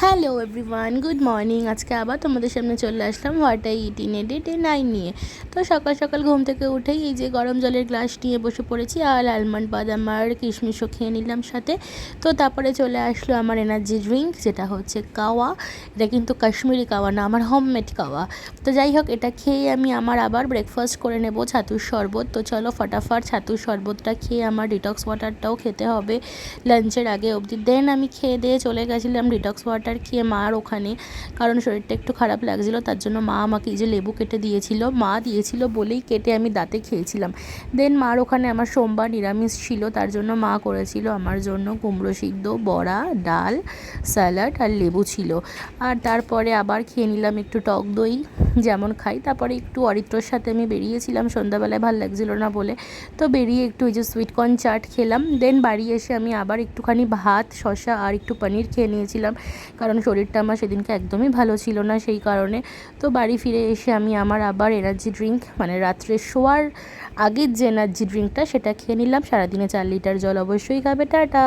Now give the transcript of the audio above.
Hello everyone, good morning. আজকে আবার তোমাদের সামনে চলে আসলাম what I eat in a day 9 নিয়ে। তো সকাল সকাল ঘুম থেকে উঠেই এই যে গরম জলের গ্লাস নিয়ে বসে পড়েছি, আর আলমন্ড বাদাম আর কিশমিশও খেয়ে নিলাম সাথে। তো তারপরে চলে আসলো আমার এনার্জি ড্রিঙ্ক, যেটা হচ্ছে কাওয়া। এটা কিন্তু কাশ্মীরি কাওয়া না, আমার হোমমেড কাওয়া। তো যাই হোক, এটা খেয়ে আমি আমার আবার ব্রেকফাস্ট করে নেব ছাতুর শরবত। তো চলো ফটাফট ছাতুর শরবতটা খেয়ে আমার ডিটক্স ওয়াটারটাও খেতে হবে লাঞ্চের আগে অবধি। দেন আমি খেয়ে দিয়ে চলে গেছিলাম ডিটক্স ওয়াটার খেয়ে মার ওখানে, কারণ শরীরটা একটু খারাপ লাগছিলো। তার জন্য মা আমাকে এই যে লেবু কেটে দিয়েছিল, মা দিয়েছিল বলেই কেটে আমি দাঁতে খেয়েছিলাম। দেন মার ওখানে আমার সোমবার নিরামিষ ছিল, তার জন্য মা করেছিল আমার জন্য কুমড়ো সিদ্ধ, বড়া, ডাল, স্যালাড আর লেবু ছিল। আর তারপরে আবার খেয়ে নিলাম একটু টক দই, যেমন খাই। তারপরে একটু অরিত্রর সাথে আমি বেরিয়েছিলাম সন্ধ্যাবেলায়, ভালো লাগছিল না বলে। তো বেরিয়ে একটু ওই যে সুইটকর্ন চাট খেলাম। দেন বাড়ি এসে আমি আবার একটুখানি ভাত, শসা আর একটু পনির খেয়ে নিয়েছিলাম, কারণ শরীরটা আমার সেদিনকে একদমই ভালো ছিল না সেই কারণে। তো বাড়ি ফিরে এসে আমি আমার আবার এনার্জি ড্রিঙ্ক, মানে রাত্রে শোয়ার আগের যে এনার্জি ড্রিঙ্কটা সেটা খেয়ে নিলাম। সারাদিনে 4 লিটার জল অবশ্যই খাবে। টাটা।